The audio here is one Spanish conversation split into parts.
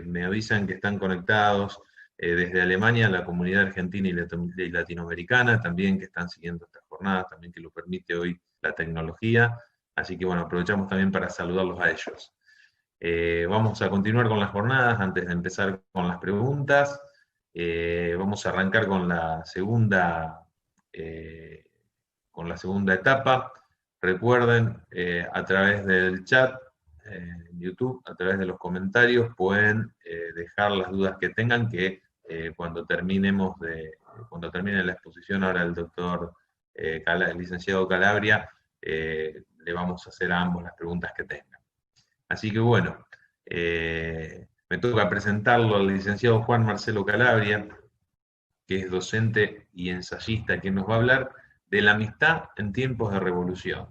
me avisan que están conectados desde Alemania, la comunidad argentina y latinoamericana, también que están siguiendo estas jornadas, también que lo permite hoy la tecnología. Así que bueno, aprovechamos también para saludarlos a ellos. Vamos a continuar con las jornadas antes de empezar con las preguntas. Vamos a arrancar con la segunda etapa. Recuerden, a través del chat, en YouTube, a través de los comentarios, pueden dejar las dudas que tengan, que cuando termine la exposición, ahora el doctor, el licenciado Calabria, le vamos a hacer a ambos las preguntas que tengan. Así que bueno, me toca presentarlo al licenciado Juan Marcelo Calabria, que es docente y ensayista, que nos va a hablar de la amistad en tiempos de revolución.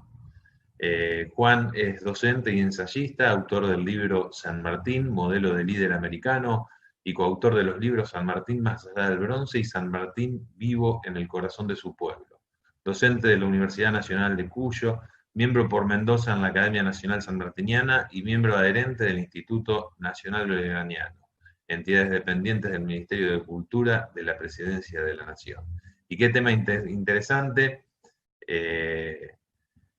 Juan es docente y ensayista, autor del libro San Martín, modelo de líder americano, y coautor de los libros San Martín más allá del bronce y San Martín vivo en el corazón de su pueblo. Docente de la Universidad Nacional de Cuyo, miembro por Mendoza en la Academia Nacional Sanmartiniana y miembro adherente del Instituto Nacional Belgraniano, entidades dependientes del Ministerio de Cultura de la Presidencia de la Nación. Y qué tema interesante,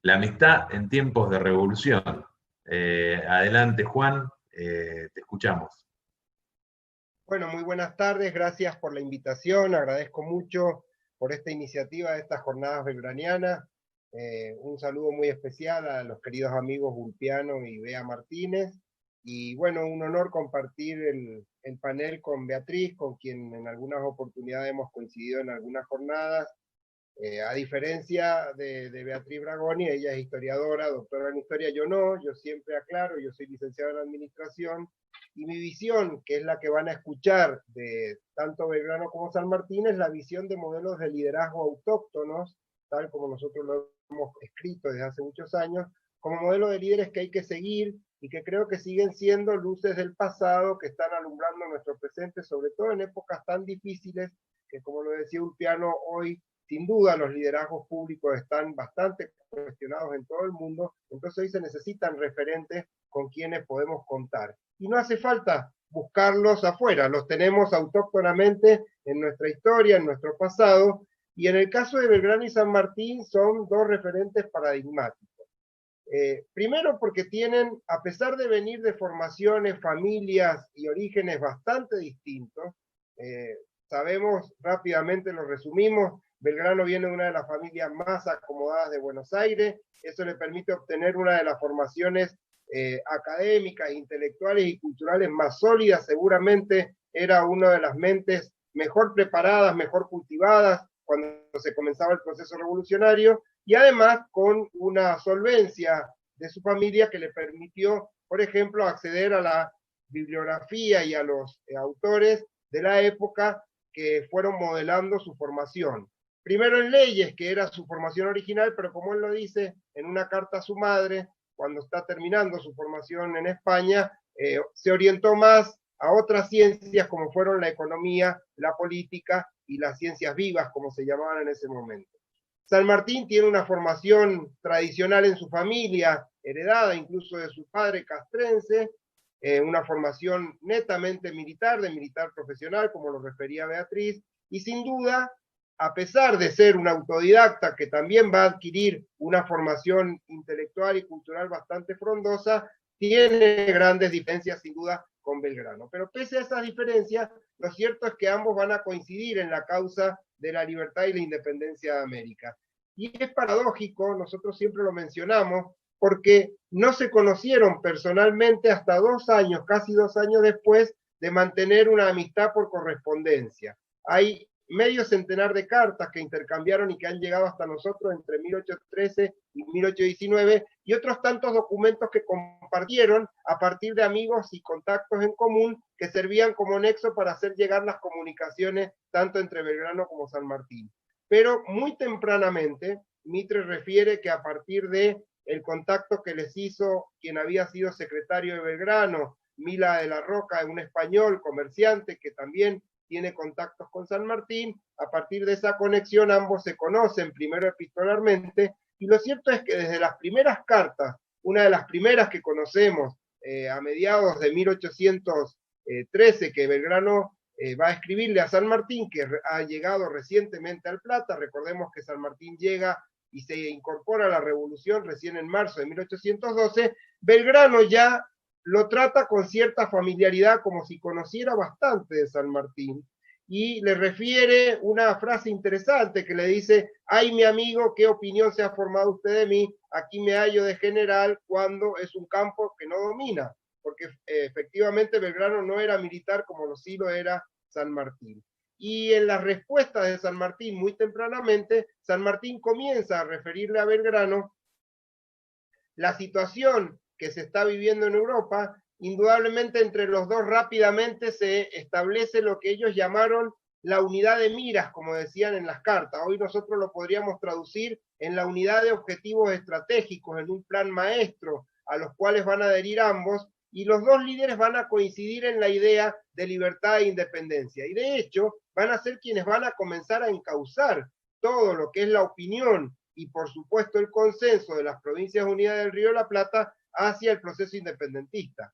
la amistad en tiempos de revolución. Adelante, Juan, te escuchamos. Bueno, muy buenas tardes, gracias por la invitación, agradezco mucho por esta iniciativa de estas jornadas belgranianas. Un saludo muy especial a los queridos amigos Ulpiano y Bea Martínez. Y bueno, un honor compartir el panel con Beatriz, con quien en algunas oportunidades hemos coincidido en algunas jornadas. A diferencia de Beatriz Bragoni, ella es historiadora, doctora en historia, yo no, yo siempre aclaro, yo soy licenciado en administración, y mi visión, que es la que van a escuchar de tanto Belgrano como San Martín, es la visión de modelos de liderazgo autóctonos, tal como nosotros lo hemos escrito desde hace muchos años, como modelo de líderes que hay que seguir y que creo que siguen siendo luces del pasado que están alumbrando nuestro presente, sobre todo en épocas tan difíciles que, como lo decía Ulpiano, hoy sin duda los liderazgos públicos están bastante cuestionados en todo el mundo, entonces hoy se necesitan referentes con quienes podemos contar. Y no hace falta buscarlos afuera, los tenemos autóctonamente en nuestra historia, en nuestro pasado, y en el caso de Belgrano y San Martín son dos referentes paradigmáticos. Primero porque tienen, a pesar de venir de formaciones, familias y orígenes bastante distintos, sabemos, rápidamente lo resumimos, Belgrano viene de una de las familias más acomodadas de Buenos Aires, eso le permite obtener una de las formaciones académicas, intelectuales y culturales más sólidas, seguramente era una de las mentes mejor preparadas, mejor cultivadas cuando se comenzaba el proceso revolucionario, y además con una solvencia de su familia que le permitió, por ejemplo, acceder a la bibliografía y a los autores de la época que fueron modelando su formación. Primero en leyes, que era su formación original, pero como él lo dice en una carta a su madre, cuando está terminando su formación en España, se orientó más a otras ciencias como fueron la economía, la política y las ciencias vivas, como se llamaban en ese momento. San Martín tiene una formación tradicional en su familia, heredada incluso de su padre castrense, una formación netamente militar, de militar profesional, como lo refería Beatriz, y sin duda, a pesar de ser un autodidacta que también va a adquirir una formación intelectual y cultural bastante frondosa, tiene grandes diferencias sin duda con Belgrano. Pero pese a esas diferencias, lo cierto es que ambos van a coincidir en la causa de la libertad y la independencia de América. Y es paradójico, nosotros siempre lo mencionamos, porque no se conocieron personalmente hasta 2 años, casi 2 años después de mantener una amistad por correspondencia. Hay medio centenar de cartas que intercambiaron y que han llegado hasta nosotros entre 1813 y 1819, y otros tantos documentos que compartieron a partir de amigos y contactos en común que servían como nexo para hacer llegar las comunicaciones tanto entre Belgrano como San Martín. Pero muy tempranamente, Mitre refiere que a partir de el contacto que les hizo quien había sido secretario de Belgrano, Mila de la Roca, un español comerciante que también tiene contactos con San Martín, a partir de esa conexión ambos se conocen primero epistolarmente, y lo cierto es que desde las primeras cartas, una de las primeras que conocemos a mediados de 1813, que Belgrano va a escribirle a San Martín, que ha llegado recientemente al Plata. Recordemos que San Martín llega y se incorpora a la revolución recién en marzo de 1812, Belgrano ya lo trata con cierta familiaridad, como si conociera bastante de San Martín, y le refiere una frase interesante que le dice: ay, mi amigo, ¿qué opinión se ha formado usted de mí? Aquí me hallo de general cuando es un campo que no domina, porque efectivamente Belgrano no era militar como sí lo era San Martín. Y en las respuestas de San Martín, muy tempranamente, San Martín comienza a referirle a Belgrano la situación que se está viviendo en Europa. Indudablemente entre los dos rápidamente se establece lo que ellos llamaron la unidad de miras, como decían en las cartas. Hoy nosotros lo podríamos traducir en la unidad de objetivos estratégicos, en un plan maestro a los cuales van a adherir ambos, y los dos líderes van a coincidir en la idea de libertad e independencia. Y de hecho van a ser quienes van a comenzar a encauzar todo lo que es la opinión y por supuesto el consenso de las Provincias Unidas del Río de la Plata hacia el proceso independentista.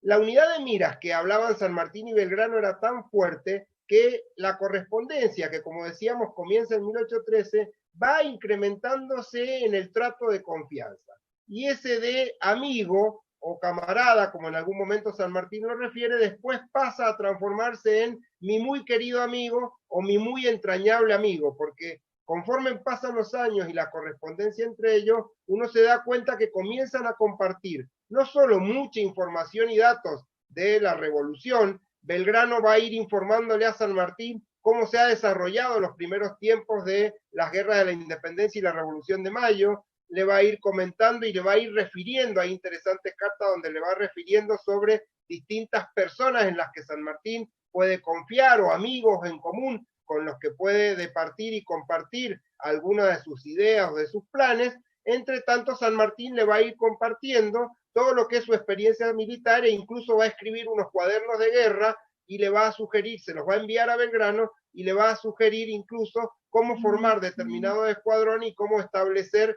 La unidad de miras que hablaban San Martín y Belgrano era tan fuerte que la correspondencia, que como decíamos comienza en 1813, va incrementándose en el trato de confianza. Y ese de amigo o camarada, como en algún momento San Martín lo refiere, después pasa a transformarse en mi muy querido amigo o mi muy entrañable amigo, porque conforme pasan los años y la correspondencia entre ellos, uno se da cuenta que comienzan a compartir no solo mucha información y datos de la revolución. Belgrano va a ir informándole a San Martín cómo se ha desarrollado los primeros tiempos de las guerras de la independencia y la Revolución de Mayo, le va a ir comentando y le va a ir refiriendo, hay interesantes cartas donde le va refiriendo sobre distintas personas en las que San Martín puede confiar o amigos en común con los que puede departir y compartir algunas de sus ideas o de sus planes. Entre tanto, San Martín le va a ir compartiendo todo lo que es su experiencia militar e incluso va a escribir unos cuadernos de guerra y le va a sugerir, se los va a enviar a Belgrano y le va a sugerir incluso cómo formar determinado escuadrón y cómo establecer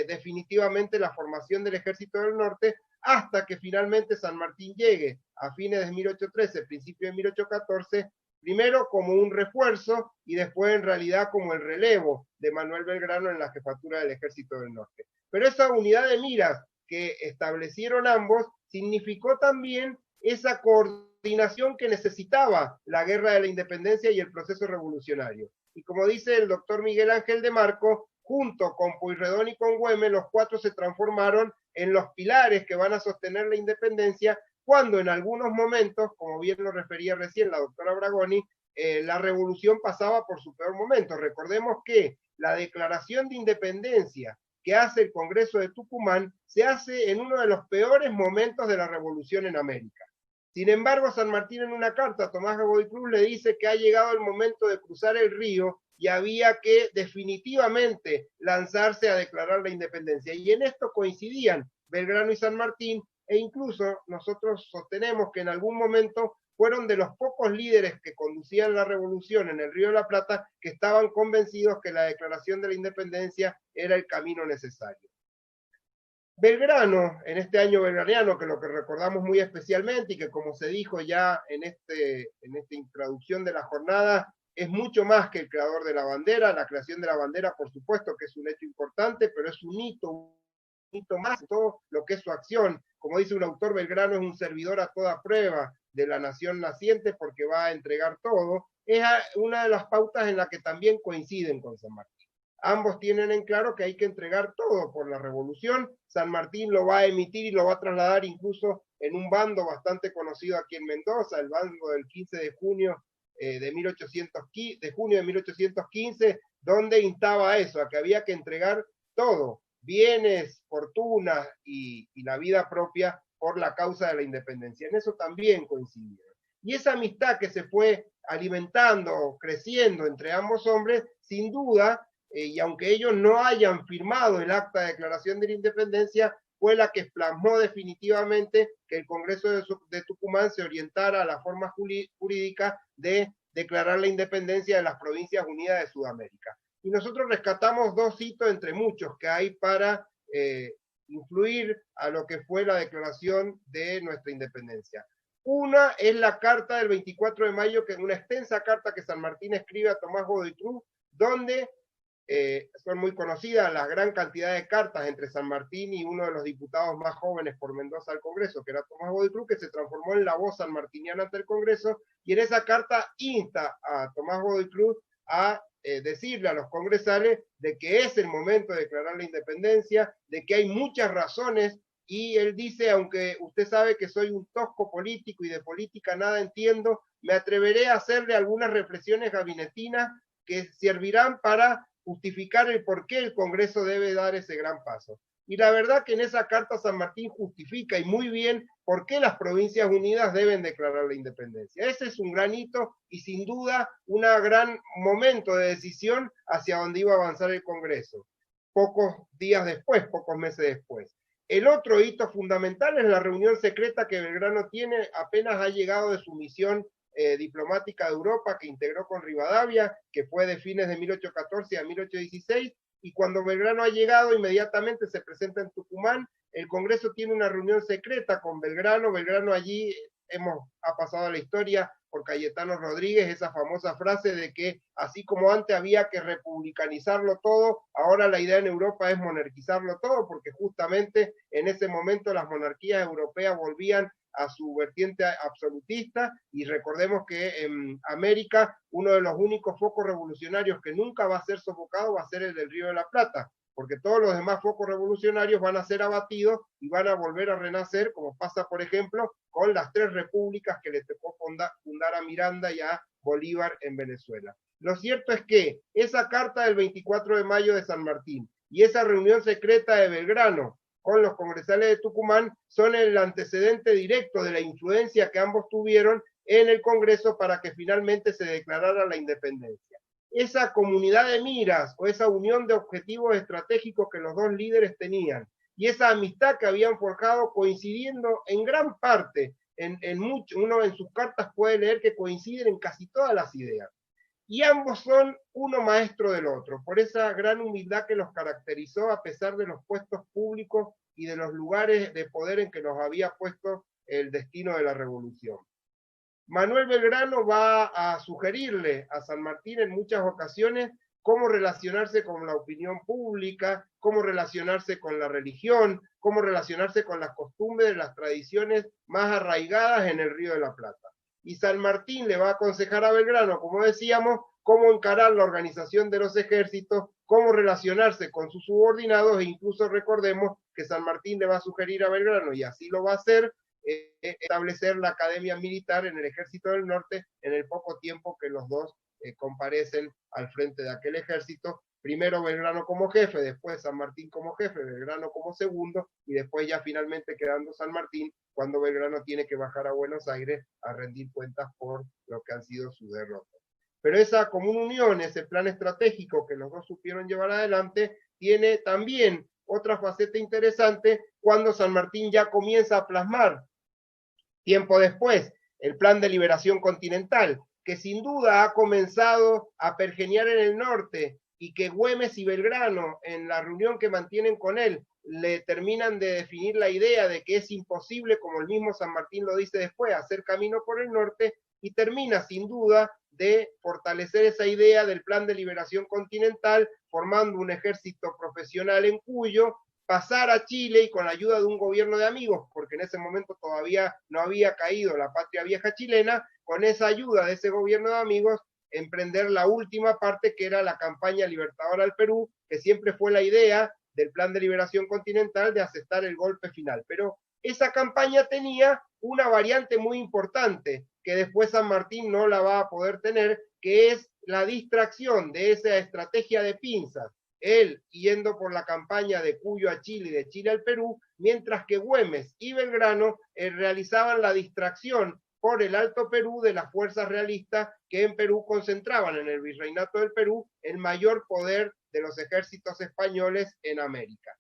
definitivamente la formación del Ejército del Norte, hasta que finalmente San Martín llegue a fines de 1813, principio de 1814, primero como un refuerzo y después en realidad como el relevo de Manuel Belgrano en la jefatura del Ejército del Norte. Pero esa unidad de miras que establecieron ambos significó también esa coordinación que necesitaba la guerra de la independencia y el proceso revolucionario. Y como dice el doctor Miguel Ángel de Marco, junto con Pueyrredón y con Güemes, los cuatro se transformaron en los pilares que van a sostener la independencia, cuando en algunos momentos, como bien lo refería recién la doctora Bragoni, la revolución pasaba por su peor momento. Recordemos que la declaración de independencia que hace el Congreso de Tucumán se hace en uno de los peores momentos de la revolución en América. Sin embargo, San Martín en una carta a Tomás de Godoy Cruz le dice que ha llegado el momento de cruzar el río y había que definitivamente lanzarse a declarar la independencia. Y en esto coincidían Belgrano y San Martín, e incluso nosotros sostenemos que en algún momento fueron de los pocos líderes que conducían la revolución en el Río de la Plata que estaban convencidos que la declaración de la independencia era el camino necesario. Belgrano, en este año belgraniano, que lo que recordamos muy especialmente y que como se dijo ya en esta introducción de la jornada, es mucho más que el creador de la bandera. La creación de la bandera, por supuesto que es un hecho importante, pero es un hito más en todo lo que es su acción. Como dice un autor, Belgrano es un servidor a toda prueba de la nación naciente porque va a entregar todo. Es una de las pautas en la que también coinciden con San Martín. Ambos tienen en claro que hay que entregar todo por la revolución. San Martín lo va a emitir y lo va a trasladar incluso en un bando bastante conocido aquí en Mendoza, el bando del 15 de junio de 1815, donde instaba a eso, a que había que entregar todo, bienes, fortuna y la vida propia por la causa de la independencia. En eso también coincidieron. Y esa amistad que se fue alimentando, creciendo entre ambos hombres, sin duda, y aunque ellos no hayan firmado el acta de declaración de la independencia, fue la que plasmó definitivamente que el Congreso de Tucumán se orientara a la forma jurídica de declarar la independencia de las Provincias Unidas de Sudamérica. Y nosotros rescatamos dos hitos entre muchos que hay para influir a lo que fue la declaración de nuestra independencia. Una es la carta del 24 de mayo, que es una extensa carta que San Martín escribe a Tomás Godoy Cruz, donde son muy conocidas la gran cantidad de cartas entre San Martín y uno de los diputados más jóvenes por Mendoza al Congreso, que era Tomás Godoy Cruz, que se transformó en la voz sanmartiniana ante el Congreso, y en esa carta insta a Tomás Godoy Cruz a decirle a los congresales de que es el momento de declarar la independencia, de que hay muchas razones, y él dice, aunque usted sabe que soy un tosco político y de política nada entiendo, me atreveré a hacerle algunas reflexiones gabinetinas que servirán para justificar el por qué el Congreso debe dar ese gran paso. Y la verdad que en esa carta San Martín justifica y muy bien por qué las Provincias Unidas deben declarar la independencia. Ese es un gran hito y sin duda un gran momento de decisión hacia donde iba a avanzar el Congreso. Pocos días después, pocos meses después. El otro hito fundamental es la reunión secreta que Belgrano tiene apenas ha llegado de su misión diplomática de Europa que integró con Rivadavia, que fue de fines de 1814 a 1816, y cuando Belgrano ha llegado, inmediatamente se presenta en Tucumán, el Congreso tiene una reunión secreta con Belgrano, Belgrano allí ha pasado a la historia por Cayetano Rodríguez, esa famosa frase de que así como antes había que republicanizarlo todo, ahora la idea en Europa es monarquizarlo todo, porque justamente en ese momento las monarquías europeas volvían a su vertiente absolutista, y recordemos que en América uno de los únicos focos revolucionarios que nunca va a ser sofocado va a ser el del Río de la Plata, porque todos los demás focos revolucionarios van a ser abatidos y van a volver a renacer, como pasa, por ejemplo, con las 3 repúblicas que le tocó fundar a Miranda y a Bolívar en Venezuela. Lo cierto es que esa carta del 24 de mayo de San Martín y esa reunión secreta de Belgrano con los congresales de Tucumán son el antecedente directo de la influencia que ambos tuvieron en el Congreso para que finalmente se declarara la independencia. Esa comunidad de miras o esa unión de objetivos estratégicos que los dos líderes tenían y esa amistad que habían forjado coincidiendo en gran parte, uno en sus cartas puede leer que coinciden en casi todas las ideas. Y ambos son uno maestro del otro, por esa gran humildad que los caracterizó a pesar de los puestos públicos y de los lugares de poder en que los había puesto el destino de la revolución. Manuel Belgrano va a sugerirle a San Martín en muchas ocasiones cómo relacionarse con la opinión pública, cómo relacionarse con la religión, cómo relacionarse con las costumbres de las tradiciones más arraigadas en el Río de la Plata. Y San Martín le va a aconsejar a Belgrano, como decíamos, cómo encarar la organización de los ejércitos, cómo relacionarse con sus subordinados, e incluso recordemos que San Martín le va a sugerir a Belgrano, y así lo va a hacer, establecer la academia militar en el Ejército del Norte en el poco tiempo que los dos comparecen al frente de aquel ejército. Primero Belgrano como jefe, después San Martín como jefe, Belgrano como segundo, y después ya finalmente quedando San Martín cuando Belgrano tiene que bajar a Buenos Aires a rendir cuentas por lo que han sido sus derrotas. Pero esa común unión, ese plan estratégico que los dos supieron llevar adelante, tiene también otra faceta interesante cuando San Martín ya comienza a plasmar, tiempo después, el plan de liberación continental, que sin duda ha comenzado a pergeñar en el norte, y que Güemes y Belgrano, en la reunión que mantienen con él, le terminan de definir la idea de que es imposible, como el mismo San Martín lo dice después, hacer camino por el norte, y termina sin duda de fortalecer esa idea del plan de liberación continental, formando un ejército profesional en Cuyo, pasar a Chile y con la ayuda de un gobierno de amigos, porque en ese momento todavía no había caído la patria vieja chilena, con esa ayuda de ese gobierno de amigos, emprender la última parte, que era la campaña libertadora al Perú, que siempre fue la idea del plan de liberación continental de asestar el golpe final. Pero esa campaña tenía una variante muy importante, que después San Martín no la va a poder tener, que es la distracción de esa estrategia de pinzas, él yendo por la campaña de Cuyo a Chile y de Chile al Perú, mientras que Güemes y Belgrano realizaban la distracción por el Alto Perú de las fuerzas realistas que en Perú concentraban en el Virreinato del Perú el mayor poder de los ejércitos españoles en América.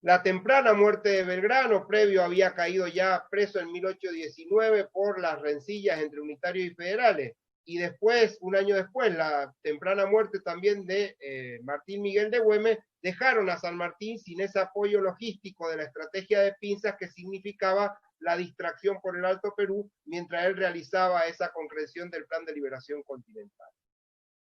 La temprana muerte de Belgrano, previo había caído ya preso en 1819 por las rencillas entre unitarios y federales, y después, un año después, la temprana muerte también de Martín Miguel de Güemes, dejaron a San Martín sin ese apoyo logístico de la estrategia de pinzas que significaba la distracción por el Alto Perú mientras él realizaba esa concreción del Plan de Liberación Continental.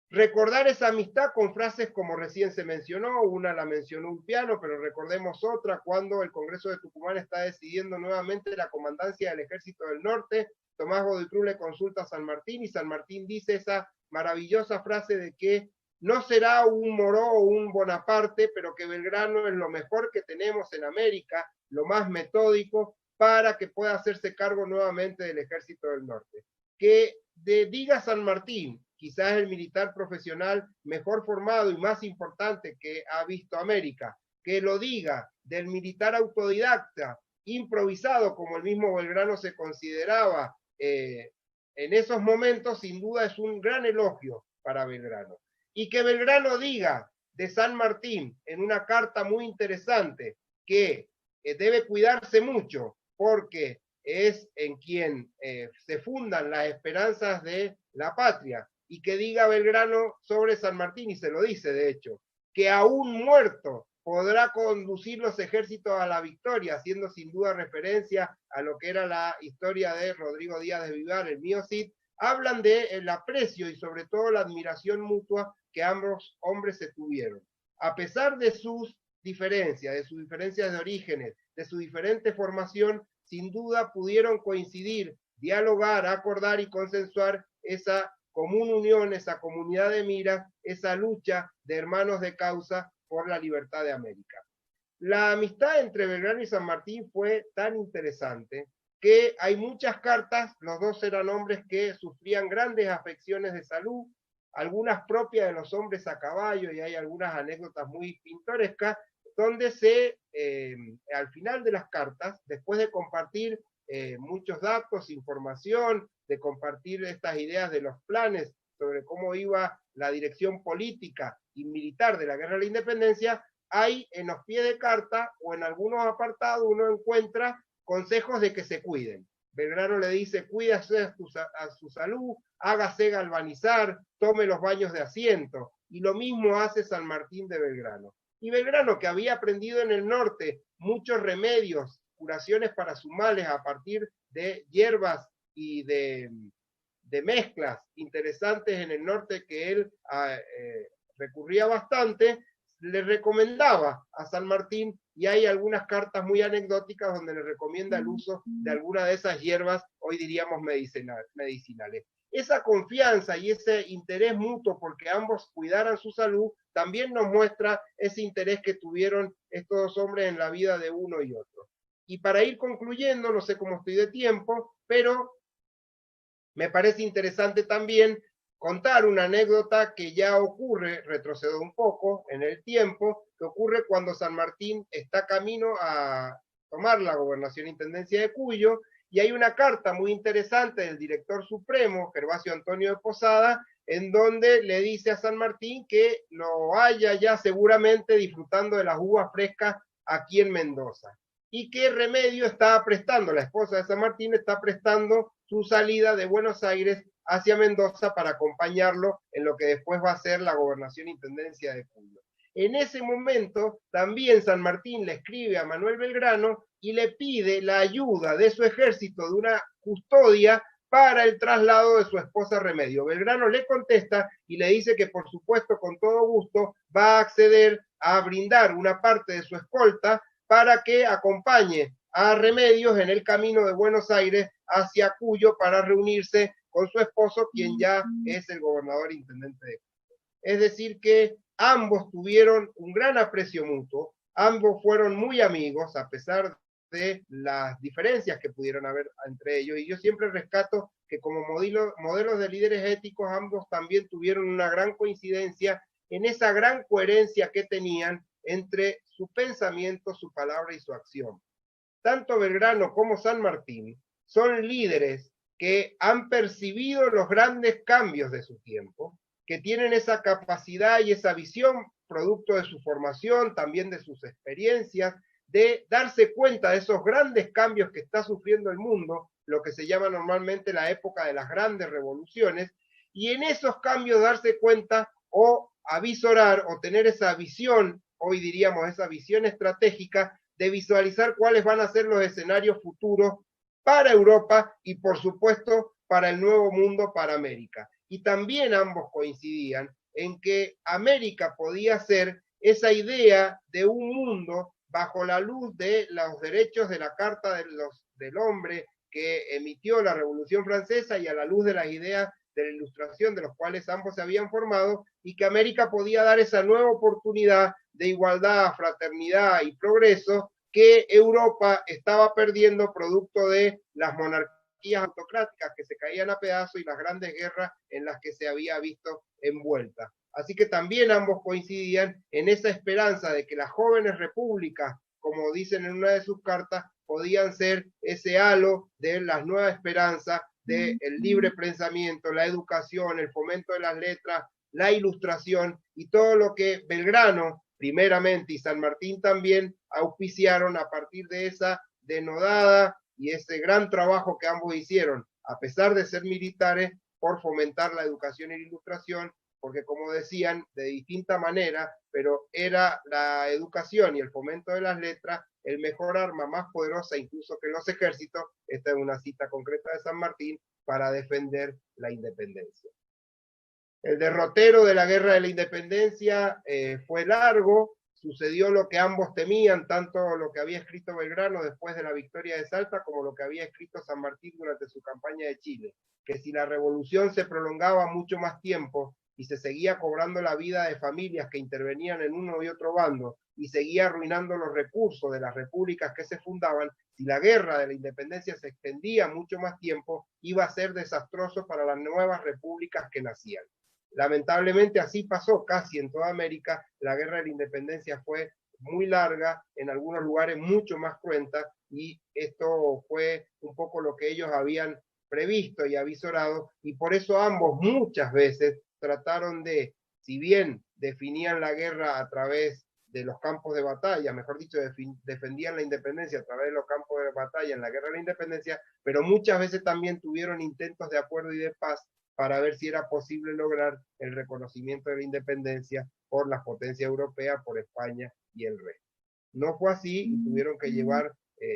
Recordar esa amistad con frases como recién se mencionó, una la mencionó Ulpiano, pero recordemos otra, cuando el Congreso de Tucumán está decidiendo nuevamente la comandancia del Ejército del Norte, Tomás Godoy Cruz le consulta a San Martín y San Martín dice esa maravillosa frase de que no será un Moró o un Bonaparte, pero que Belgrano es lo mejor que tenemos en América, lo más metódico, para que pueda hacerse cargo nuevamente del Ejército del Norte. Que diga San Martín, quizás el militar profesional mejor formado y más importante que ha visto América, que lo diga del militar autodidacta, improvisado como el mismo Belgrano se consideraba en esos momentos, sin duda es un gran elogio para Belgrano. Y que Belgrano diga de San Martín en una carta muy interesante que debe cuidarse mucho porque es en quien se fundan las esperanzas de la patria, y que diga Belgrano sobre San Martín, y se lo dice de hecho, que aún muerto podrá conducir los ejércitos a la victoria, haciendo sin duda referencia a lo que era la historia de Rodrigo Díaz de Vivar, el mío Cid. Hablan del aprecio y sobre todo la admiración mutua que ambos hombres se tuvieron. A pesar de sus diferencias de orígenes, de su diferente formación, sin duda pudieron coincidir, dialogar, acordar y consensuar esa común unión, esa comunidad de miras, esa lucha de hermanos de causa por la libertad de América. La amistad entre Belgrano y San Martín fue tan interesante que hay muchas cartas, los dos eran hombres que sufrían grandes afecciones de salud, algunas propias de los hombres a caballo, y hay algunas anécdotas muy pintorescas, donde al final de las cartas, después de compartir muchos datos, información, de compartir estas ideas de los planes sobre cómo iba la dirección política y militar de la Guerra de la Independencia, hay en los pies de carta o en algunos apartados uno encuentra consejos de que se cuiden. Belgrano le dice, cuídase a su salud, hágase galvanizar, tome los baños de asiento, y lo mismo hace San Martín de Belgrano. Y Belgrano, que había aprendido en el norte muchos remedios, curaciones para sus males a partir de hierbas y de mezclas interesantes en el norte que él recurría bastante, le recomendaba a San Martín, y hay algunas cartas muy anecdóticas donde le recomienda el uso de alguna de esas hierbas, hoy diríamos medicinales. Esa confianza y ese interés mutuo porque ambos cuidaran su salud, también nos muestra ese interés que tuvieron estos dos hombres en la vida de uno y otro. Y para ir concluyendo, no sé cómo estoy de tiempo, pero me parece interesante también contar una anécdota que ya ocurre, retrocedo un poco en el tiempo, que ocurre cuando San Martín está camino a tomar la gobernación intendencia de Cuyo, y hay una carta muy interesante del director supremo, Gervasio Antonio de Posada, en donde le dice a San Martín que lo haya ya seguramente disfrutando de las uvas frescas aquí en Mendoza, y que Remedio está prestando, la esposa de San Martín está prestando su salida de Buenos Aires hacia Mendoza para acompañarlo en lo que después va a ser la gobernación intendencia de Cuyo. En ese momento también San Martín le escribe a Manuel Belgrano y le pide la ayuda de su ejército de una custodia para el traslado de su esposa Remedio. Belgrano le contesta y le dice que por supuesto con todo gusto va a acceder a brindar una parte de su escolta para que acompañe a Remedios en el camino de Buenos Aires hacia Cuyo para reunirse con su esposo, quien ya es el gobernador intendente de Cuyo. Es decir que ambos tuvieron un gran aprecio mutuo, ambos fueron muy amigos a pesar de las diferencias que pudieron haber entre ellos, y yo siempre rescato que como modelos de líderes éticos ambos también tuvieron una gran coincidencia en esa gran coherencia que tenían entre su pensamiento, su palabra y su acción. Tanto Belgrano como San Martín son líderes que han percibido los grandes cambios de su tiempo, que tienen esa capacidad y esa visión, producto de su formación, también de sus experiencias, de darse cuenta de esos grandes cambios que está sufriendo el mundo, lo que se llama normalmente la época de las grandes revoluciones, y en esos cambios darse cuenta o avisorar o tener esa visión hoy diríamos esa visión estratégica de visualizar cuáles van a ser los escenarios futuros para Europa y por supuesto para el nuevo mundo, para América. Y también ambos coincidían en que América podía ser esa idea de un mundo bajo la luz de los derechos de la Carta del Hombre que emitió la Revolución Francesa y a la luz de las ideas de la Ilustración de los cuales ambos se habían formado, y que América podía dar esa nueva oportunidad de igualdad, fraternidad y progreso que Europa estaba perdiendo producto de las monarquías autocráticas que se caían a pedazos y las grandes guerras en las que se había visto envuelta. Así que también ambos coincidían en esa esperanza de que las jóvenes repúblicas, como dicen en una de sus cartas, podían ser ese halo de las nuevas esperanzas del libre pensamiento, la educación, el fomento de las letras, la ilustración y todo lo que Belgrano primeramente y San Martín también auspiciaron a partir de esa denodada y ese gran trabajo que ambos hicieron, a pesar de ser militares, por fomentar la educación y la ilustración, porque como decían, de distinta manera, pero era la educación y el fomento de las letras el mejor arma, más poderosa incluso que los ejércitos, esta es una cita concreta de San Martín, para defender la independencia. El derrotero de la guerra de la independencia fue largo, sucedió lo que ambos temían, tanto lo que había escrito Belgrano después de la victoria de Salta, como lo que había escrito San Martín durante su campaña de Chile, que si la revolución se prolongaba mucho más tiempo y se seguía cobrando la vida de familias que intervenían en uno y otro bando, y seguía arruinando los recursos de las repúblicas que se fundaban, si la guerra de la independencia se extendía mucho más tiempo, iba a ser desastroso para las nuevas repúblicas que nacían. Lamentablemente así pasó casi en toda América. La guerra de la independencia fue muy larga, en algunos lugares mucho más cruenta, y esto fue un poco lo que ellos habían previsto y avisorado, y por eso ambos muchas veces trataron de, si bien definían la guerra a través de los campos de batalla, mejor dicho, defendían la independencia a través de los campos de batalla en la guerra de la independencia, pero muchas veces también tuvieron intentos de acuerdo y de paz para ver si era posible lograr el reconocimiento de la independencia por las potencias europeas, por España y el resto. No fue así y tuvieron que llevar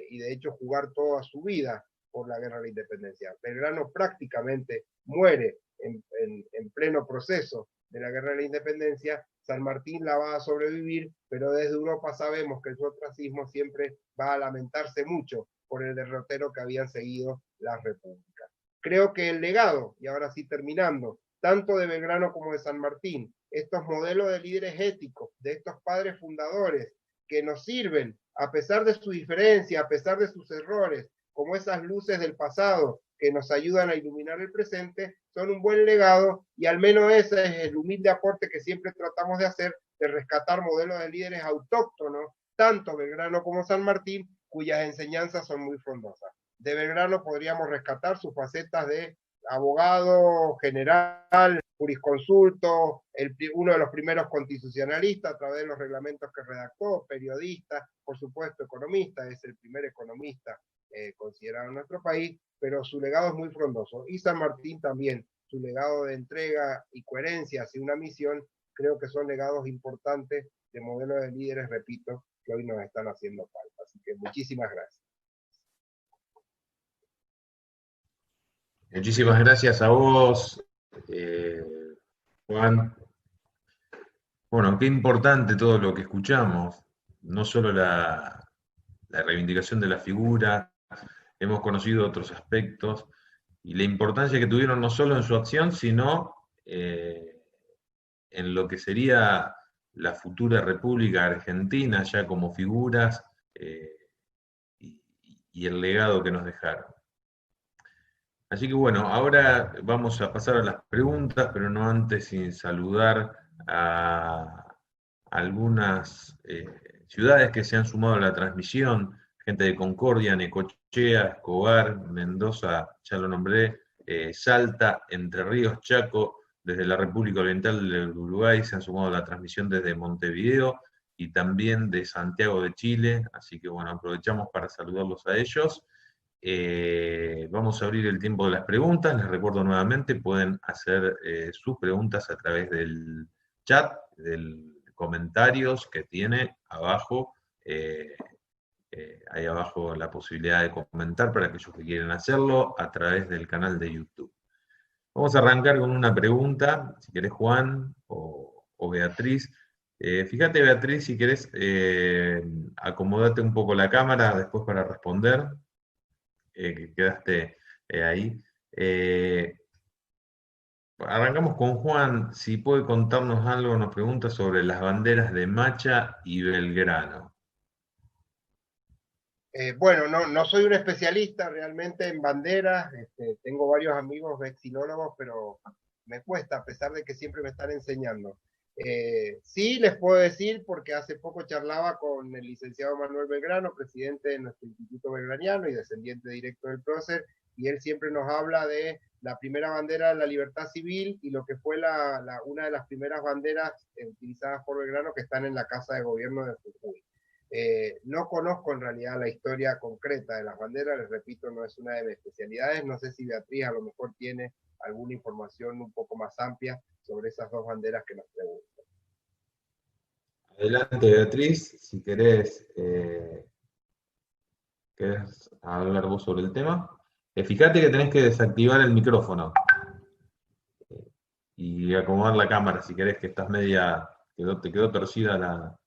y de hecho jugar toda su vida por la guerra de la independencia. Belgrano prácticamente muere en pleno proceso de la guerra de la independencia. San Martín la va a sobrevivir, pero desde Europa sabemos que el ostracismo siempre va a lamentarse mucho por el derrotero que habían seguido las repúblicas. Creo que el legado, y ahora sí terminando, tanto de Belgrano como de San Martín, estos modelos de líderes éticos, de estos padres fundadores, que nos sirven, a pesar de su diferencia, a pesar de sus errores, como esas luces del pasado que nos ayudan a iluminar el presente, son un buen legado, y al menos ese es el humilde aporte que siempre tratamos de hacer, de rescatar modelos de líderes autóctonos, tanto Belgrano como San Martín, cuyas enseñanzas son muy frondosas. De Belgrano podríamos rescatar sus facetas de abogado general, jurisconsulto, uno de los primeros constitucionalistas a través de los reglamentos que redactó, periodista, por supuesto economista, es el primer economista considerado en nuestro país, pero su legado es muy frondoso. Y San Martín también, su legado de entrega y coherencia hacia una misión, creo que son legados importantes de modelos de líderes, repito, que hoy nos están haciendo falta. Así que muchísimas gracias. Muchísimas gracias a vos, Juan. Bueno, qué importante todo lo que escuchamos, no solo la reivindicación de la figura, hemos conocido otros aspectos y la importancia que tuvieron no solo en su acción, sino en lo que sería la futura República Argentina, ya como figuras y el legado que nos dejaron. Así que bueno, ahora vamos a pasar a las preguntas, pero no antes sin saludar a algunas ciudades que se han sumado a la transmisión, gente de Concordia, Necochea, Escobar, Mendoza, ya lo nombré, Salta, Entre Ríos, Chaco, desde la República Oriental del Uruguay se han sumado a la transmisión desde Montevideo y también de Santiago de Chile, así que bueno, aprovechamos para saludarlos a ellos. Vamos a abrir el tiempo de las preguntas, les recuerdo nuevamente, pueden hacer sus preguntas a través del chat, del comentarios que tiene abajo. Hay abajo la posibilidad de comentar para aquellos que quieren hacerlo a través del canal de YouTube. Vamos a arrancar con una pregunta, si querés Juan o Beatriz. Fíjate Beatriz, si querés, acomodate un poco la cámara después para responder, que quedaste ahí. Arrancamos con Juan, si puede contarnos algo, nos pregunta sobre las banderas de Macha y Belgrano. Bueno, no soy un especialista realmente en banderas, tengo varios amigos vexilólogos, pero me cuesta, a pesar de que siempre me están enseñando. Sí les puedo decir, porque hace poco charlaba con el licenciado Manuel Belgrano, presidente de nuestro Instituto Belgraniano y descendiente directo del prócer, y él siempre nos habla de la primera bandera de la libertad civil y lo que fue una de las primeras banderas utilizadas por Belgrano que están en la Casa de Gobierno de Jujuy. No conozco en realidad la historia concreta de las banderas, les repito, no es una de mis especialidades. No sé si Beatriz a lo mejor tiene alguna información un poco más amplia sobre esas dos banderas que nos preguntan. Adelante Beatriz, si querés hablar vos sobre el tema. Fíjate que tenés que desactivar el micrófono y acomodar la cámara si querés, que estás media, te quedó torcida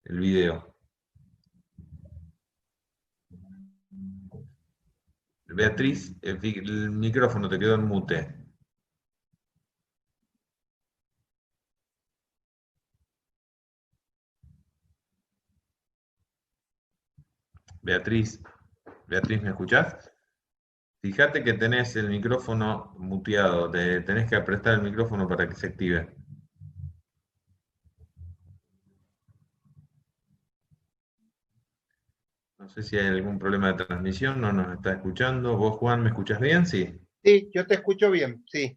el video. Beatriz, el micrófono te quedó en mute. Beatriz, ¿me escuchás? Fíjate que tenés el micrófono muteado, tenés que apretar el micrófono para que se active. No sé si hay algún problema de transmisión, no nos está escuchando. ¿Vos, Juan, me escuchás bien? Sí. Sí, yo te escucho bien, sí.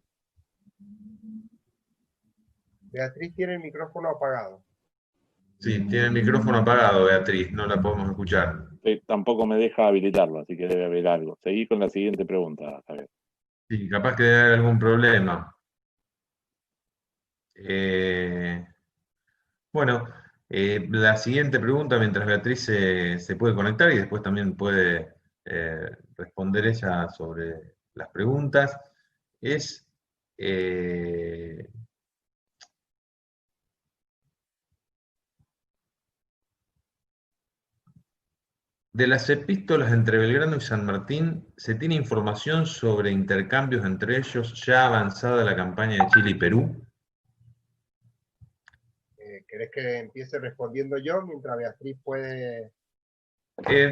Beatriz tiene el micrófono apagado. Sí, tiene el micrófono apagado, Beatriz, no la podemos escuchar. Sí, tampoco me deja habilitarlo, así que debe haber algo. Seguí con la siguiente pregunta, Javier. Sí, capaz que debe haber algún problema. Bueno, la siguiente pregunta, mientras Beatriz se puede conectar y después también puede responder ella sobre las preguntas, es de las epístolas entre Belgrano y San Martín, ¿se tiene información sobre intercambios entre ellos ya avanzada la campaña de Chile y Perú? ¿Querés que empiece respondiendo yo mientras Beatriz puede...?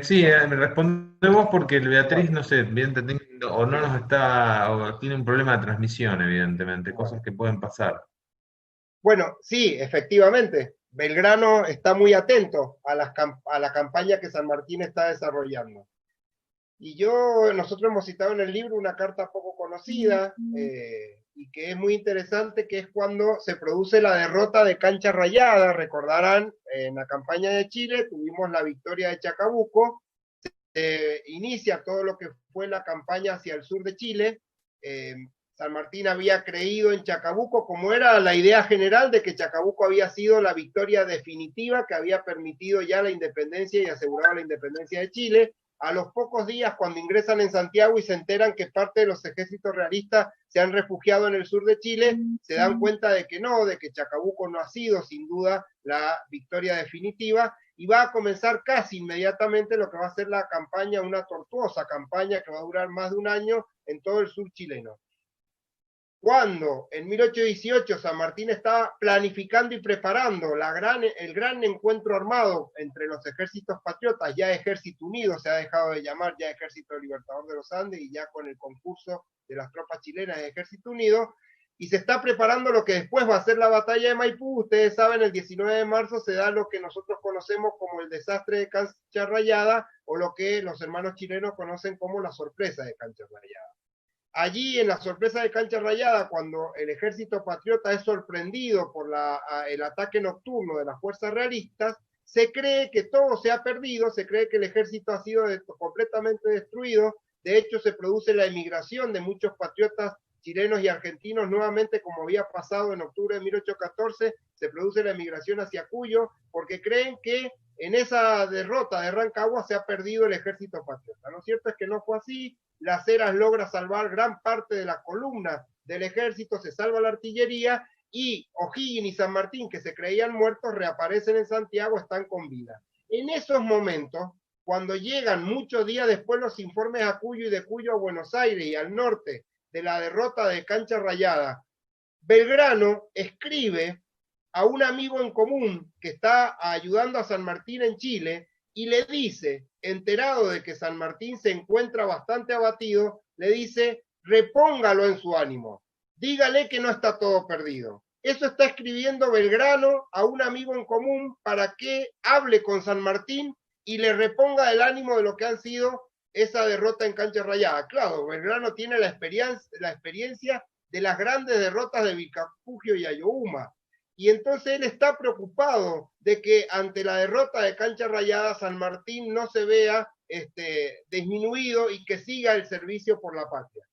Sí, me responde vos porque Beatriz, no sé, evidentemente, o no nos está, o tiene un problema de transmisión, evidentemente, cosas que pueden pasar. Bueno, sí, efectivamente. Belgrano está muy atento a la campaña que San Martín está desarrollando. Y nosotros hemos citado en el libro una carta poco conocida y que es muy interesante, que es cuando se produce la derrota de Cancha Rayada. Recordarán, en la campaña de Chile tuvimos la victoria de Chacabuco, se inicia todo lo que fue la campaña hacia el sur de Chile. San Martín había creído en Chacabuco, como era la idea general de que Chacabuco había sido la victoria definitiva que había permitido ya la independencia y asegurado la independencia de Chile. A los pocos días, cuando ingresan en Santiago y se enteran que parte de los ejércitos realistas se han refugiado en el sur de Chile, se dan cuenta de que no, de que Chacabuco no ha sido sin duda la victoria definitiva, y va a comenzar casi inmediatamente lo que va a ser la campaña, una tortuosa campaña que va a durar más de un año en todo el sur chileno. Cuando en 1818 San Martín estaba planificando y preparando el gran encuentro armado entre los ejércitos patriotas, ya Ejército Unido, se ha dejado de llamar ya Ejército Libertador de los Andes, y ya con el concurso de las tropas chilenas de Ejército Unido, y se está preparando lo que después va a ser la batalla de Maipú. Ustedes saben, el 19 de marzo se da lo que nosotros conocemos como el desastre de Cancha Rayada, o lo que los hermanos chilenos conocen como la sorpresa de Cancha Rayada. Allí, en la sorpresa de Cancha Rayada, cuando el ejército patriota es sorprendido por el ataque nocturno de las fuerzas realistas, se cree que todo se ha perdido, se cree que el ejército ha sido completamente destruido. De hecho, se produce la emigración de muchos patriotas chilenos y argentinos nuevamente, como había pasado en octubre de 1814, se produce la emigración hacia Cuyo, porque creen que en esa derrota de Rancagua se ha perdido el ejército patriota. Lo cierto es que no fue así. Las Heras logra salvar gran parte de la columna del ejército, se salva la artillería, y O'Higgins y San Martín, que se creían muertos, reaparecen en Santiago, están con vida. En esos momentos, cuando llegan muchos días después los informes a Cuyo y de Cuyo a Buenos Aires y al norte de la derrota de Cancha Rayada, Belgrano escribe a un amigo en común que está ayudando a San Martín en Chile y le dice, enterado de que San Martín se encuentra bastante abatido, le dice, repóngalo en su ánimo, dígale que no está todo perdido. Eso está escribiendo Belgrano a un amigo en común para que hable con San Martín y le reponga el ánimo de lo que han sido esa derrota en Cancha Rayada. Claro, Belgrano tiene la experiencia de las grandes derrotas de Vilcapugio y Ayohuma. Y entonces él está preocupado de que ante la derrota de Cancha Rayada, San Martín no se vea disminuido y que siga el servicio por la patria.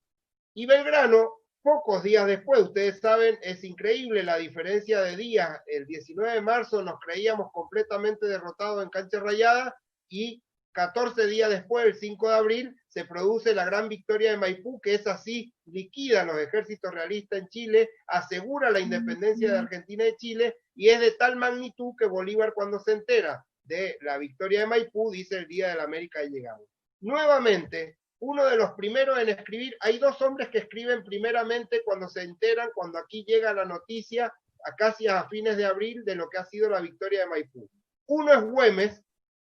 Y Belgrano, pocos días después, ustedes saben, es increíble la diferencia de días. El 19 de marzo nos creíamos completamente derrotados en Cancha Rayada y 14 días después, el 5 de abril, se produce la gran victoria de Maipú, que es así, liquida los ejércitos realistas en Chile, asegura la independencia de Argentina y de Chile, y es de tal magnitud que Bolívar, cuando se entera de la victoria de Maipú, dice el día de la América ha llegado. Nuevamente, uno de los primeros en escribir, hay dos hombres que escriben primeramente cuando se enteran, cuando aquí llega la noticia, casi a fines de abril, de lo que ha sido la victoria de Maipú. Uno es Güemes,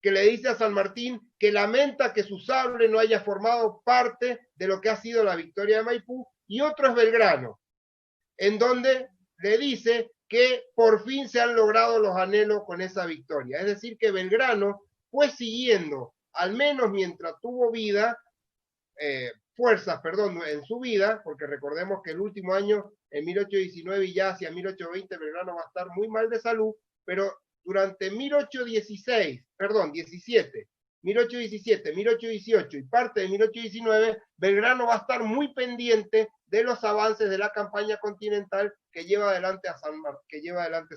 que le dice a San Martín que lamenta que su sable no haya formado parte de lo que ha sido la victoria de Maipú, y otro es Belgrano, en donde le dice que por fin se han logrado los anhelos con esa victoria. Es decir, que Belgrano fue siguiendo, al menos mientras tuvo vida, fuerzas, en su vida, porque recordemos que el último año, en 1819 y ya hacia 1820, Belgrano va a estar muy mal de salud, pero durante 1817, 1818 y parte de 1819, Belgrano va a estar muy pendiente de los avances de la campaña continental que lleva adelante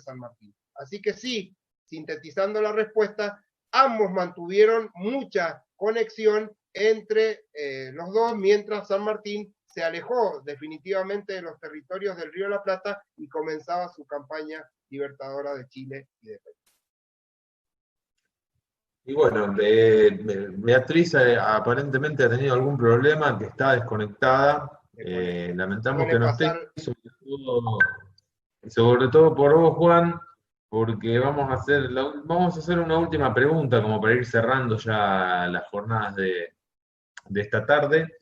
San Martín. Así que sí, sintetizando la respuesta, ambos mantuvieron mucha conexión entre los dos, mientras San Martín se alejó definitivamente de los territorios del Río de la Plata y comenzaba su campaña libertadora de Chile y de Perú. Y bueno, Beatriz aparentemente ha tenido algún problema, que está desconectada. Lamentamos que no esté, sobre todo por vos, Juan, porque vamos a hacer una última pregunta como para ir cerrando ya las jornadas de esta tarde.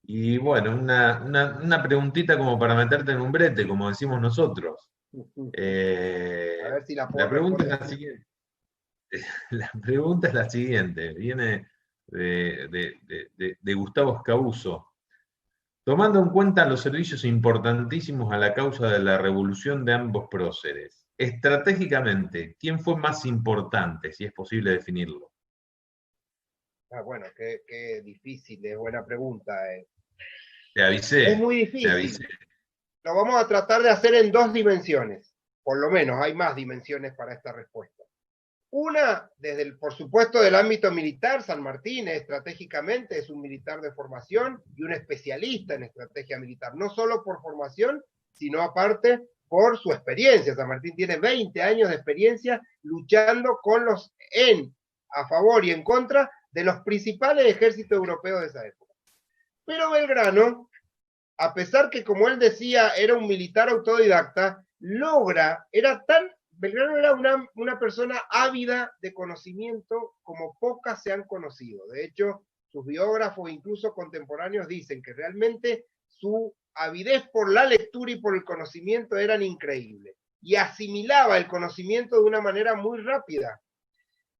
Y bueno, una preguntita como para meterte en un brete, como decimos nosotros. A ver si la pregunta es la siguiente. La pregunta es la siguiente, viene de Gustavo Escabuso. Tomando en cuenta los servicios importantísimos a la causa de la revolución de ambos próceres, estratégicamente, ¿quién fue más importante, si es posible definirlo? Bueno, qué difícil, es buena pregunta. Te avisé. Es muy difícil. Te avisé. Lo vamos a tratar de hacer en dos dimensiones, por lo menos, hay más dimensiones para esta respuesta. Una, por supuesto, del ámbito militar. San Martín estratégicamente es un militar de formación y un especialista en estrategia militar, no solo por formación, sino aparte por su experiencia. San Martín tiene 20 años de experiencia luchando a favor y en contra de los principales ejércitos europeos de esa época. Pero Belgrano, a pesar que, como él decía, era un militar autodidacta, Belgrano era una persona ávida de conocimiento como pocas se han conocido. De hecho, sus biógrafos, incluso contemporáneos, dicen que realmente su avidez por la lectura y por el conocimiento eran increíbles. Y asimilaba el conocimiento de una manera muy rápida.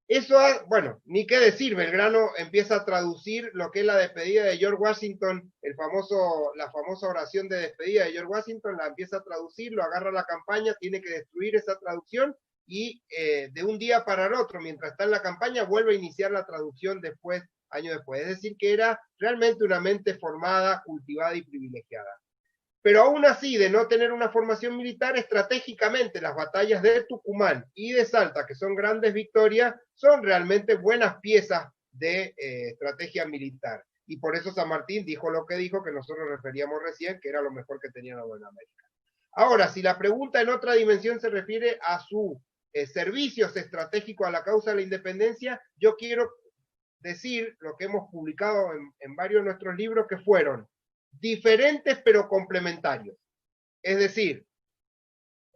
Eso, bueno, ni qué decir, Belgrano empieza a traducir lo que es la despedida de George Washington, la famosa oración de despedida de George Washington, la empieza a traducir, lo agarra a la campaña, tiene que destruir esa traducción y de un día para el otro, mientras está en la campaña, vuelve a iniciar la traducción años después. Es decir, que era realmente una mente formada, cultivada y privilegiada. pero aún así, de no tener una formación militar, estratégicamente las batallas de Tucumán y de Salta, que son grandes victorias, son realmente buenas piezas de estrategia militar. Y por eso San Martín dijo lo que dijo, que nosotros referíamos recién, que era lo mejor que tenía la Buena América. Ahora, si la pregunta en otra dimensión se refiere a su servicios estratégicos a la causa de la independencia, yo quiero decir lo que hemos publicado en varios de nuestros libros, que fueron diferentes pero complementarios. Es decir,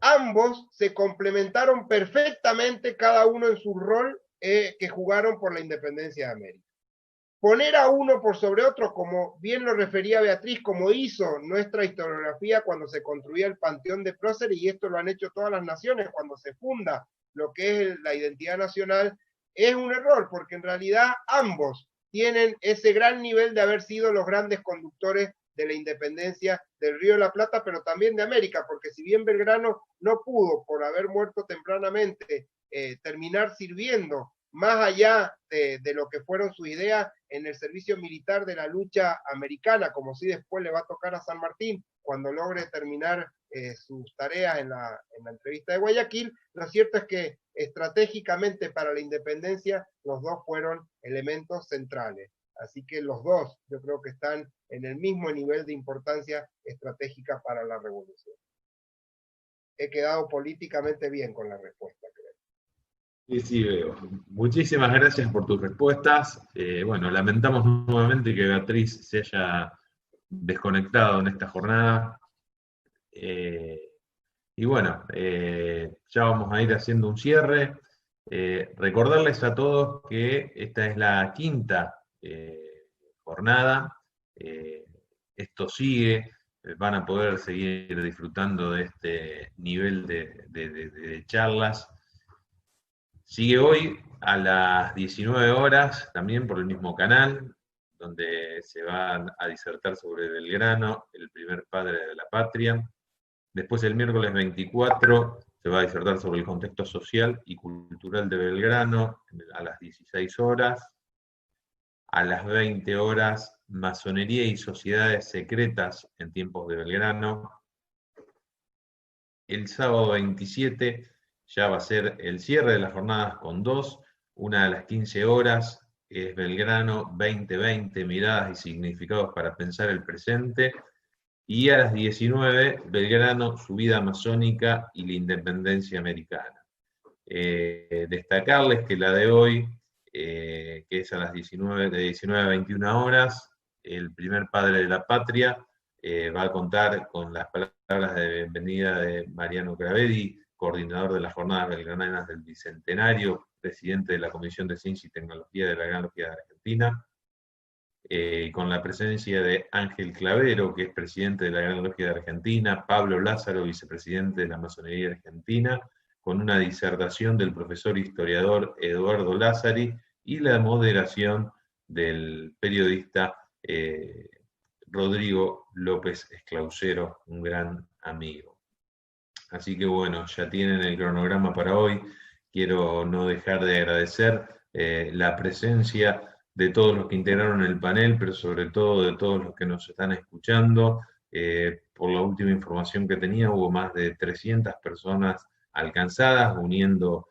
ambos se complementaron perfectamente, cada uno en su rol que jugaron por la independencia de América. Poner a uno por sobre otro, como bien lo refería Beatriz, como hizo nuestra historiografía cuando se construía el Panteón de Próceres, y esto lo han hecho todas las naciones cuando se funda lo que es la identidad nacional, es un error, porque en realidad ambos tienen ese gran nivel de haber sido los grandes conductores de la independencia del Río de la Plata, pero también de América, porque si bien Belgrano no pudo, por haber muerto tempranamente, terminar sirviendo más allá de lo que fueron sus ideas en el servicio militar de la lucha americana, como si después le va a tocar a San Martín cuando logre terminar sus tareas en la entrevista de Guayaquil. Lo cierto es que estratégicamente para la independencia los dos fueron elementos centrales. Así que los dos yo creo que están en el mismo nivel de importancia estratégica para la revolución. He quedado políticamente bien con la respuesta, creo. Sí, sí, veo. Muchísimas gracias por tus respuestas. Bueno, lamentamos nuevamente que Beatriz se haya desconectado en esta jornada. Y bueno, ya vamos a ir haciendo un cierre. Recordarles a todos que esta es la quinta jornada. Esto sigue. Van a poder seguir disfrutando de este nivel de charlas. Sigue hoy a las 19 horas, también por el mismo canal, donde se va a disertar sobre Belgrano, el primer padre de la patria. Después, el miércoles 24, se va a disertar sobre el contexto social y cultural de Belgrano, a las 16 horas. A las 20 horas, masonería y sociedades secretas en tiempos de Belgrano. El sábado 27 ya va a ser el cierre de las jornadas con dos. Una a las 15 horas es Belgrano 2020, miradas y significados para pensar el presente. Y a las 19, Belgrano, su vida masónica y la independencia americana. Destacarles que la de hoy, que es a las 19, de 19 a 21 horas, el primer padre de la patria, va a contar con las palabras de bienvenida de Mariano Cravedi, coordinador de las jornadas belgrananas del Bicentenario, presidente de la Comisión de Ciencia y Tecnología de la Gran Logia de Argentina, con la presencia de Ángel Clavero, que es presidente de la Gran Logia de Argentina, Pablo Lázaro, vicepresidente de la Masonería Argentina, con una disertación del profesor historiador Eduardo Lázari y la moderación del periodista Rodrigo López Esclausero, un gran amigo. Así que bueno, ya tienen el cronograma para hoy. Quiero no dejar de agradecer la presencia de todos los que integraron el panel, pero sobre todo de todos los que nos están escuchando. Por la última información que tenía, hubo más de 300 personas alcanzadas, uniendo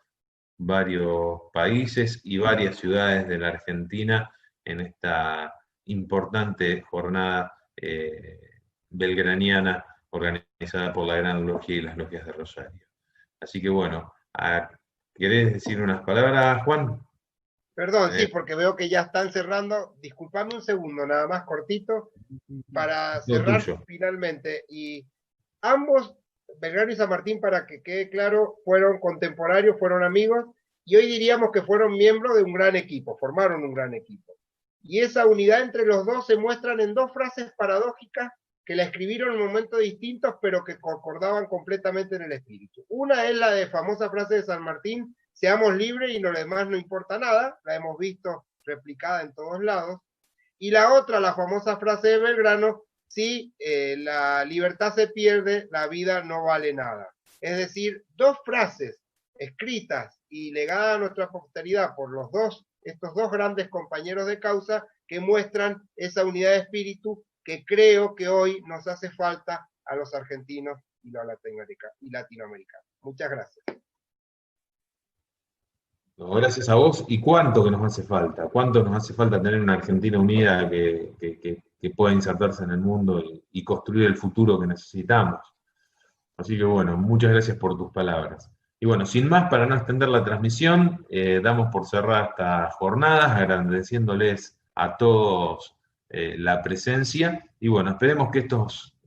varios países y varias ciudades de la Argentina en esta importante jornada belgraniana organizada por la Gran Logia y las Logias de Rosario. Así que bueno, ¿querés decir unas palabras, Juan? Perdón, sí, porque veo que ya están cerrando. Disculpame un segundo, nada más cortito, para cerrar finalmente. Y ambos, Belgrano y San Martín, para que quede claro, fueron contemporáneos, fueron amigos, y hoy diríamos que fueron miembros de un gran equipo, formaron un gran equipo. Y esa unidad entre los dos se muestran en dos frases paradójicas que la escribieron en momentos distintos, pero que concordaban completamente en el espíritu. Una es la de famosa frase de San Martín: seamos libres y lo demás no importa nada. La hemos visto replicada en todos lados. Y la otra, la famosa frase de Belgrano: si la libertad se pierde, la vida no vale nada. Es decir, dos frases escritas y legadas a nuestra posteridad por estos dos grandes compañeros de causa, que muestran esa unidad de espíritu que creo que hoy nos hace falta a los argentinos y los latinoamericanos. Muchas gracias. No, gracias a vos. ¿Y cuánto que nos hace falta? ¿Cuánto nos hace falta tener una Argentina unida que pueda insertarse en el mundo y construir el futuro que necesitamos? Así que bueno, muchas gracias por tus palabras. Y bueno, sin más, para no extender la transmisión, damos por cerrada esta jornada, agradeciéndoles a todos la presencia. Y bueno, esperemos que estos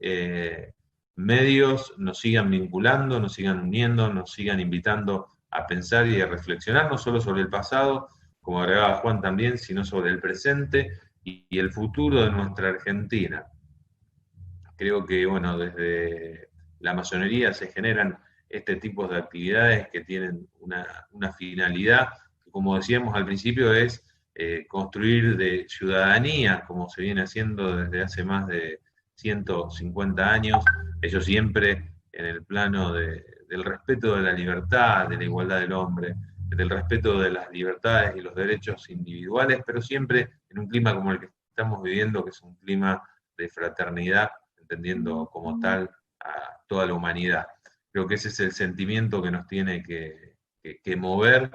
medios nos sigan vinculando, nos sigan uniendo, nos sigan invitando a pensar y a reflexionar, no solo sobre el pasado, como agregaba Juan también, sino sobre el presente y el futuro de nuestra Argentina. Creo que, bueno, desde la masonería se generan este tipo de actividades que tienen una finalidad, que como decíamos al principio es construir de ciudadanía, como se viene haciendo desde hace más de 150 años, ellos siempre en el plano del respeto de la libertad, de la igualdad del hombre, del respeto de las libertades y los derechos individuales, pero siempre en un clima como el que estamos viviendo, que es un clima de fraternidad, entendiendo como tal a toda la humanidad. Creo que ese es el sentimiento que nos tiene que mover,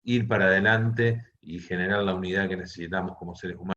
ir para adelante y generar la unidad que necesitamos como seres humanos.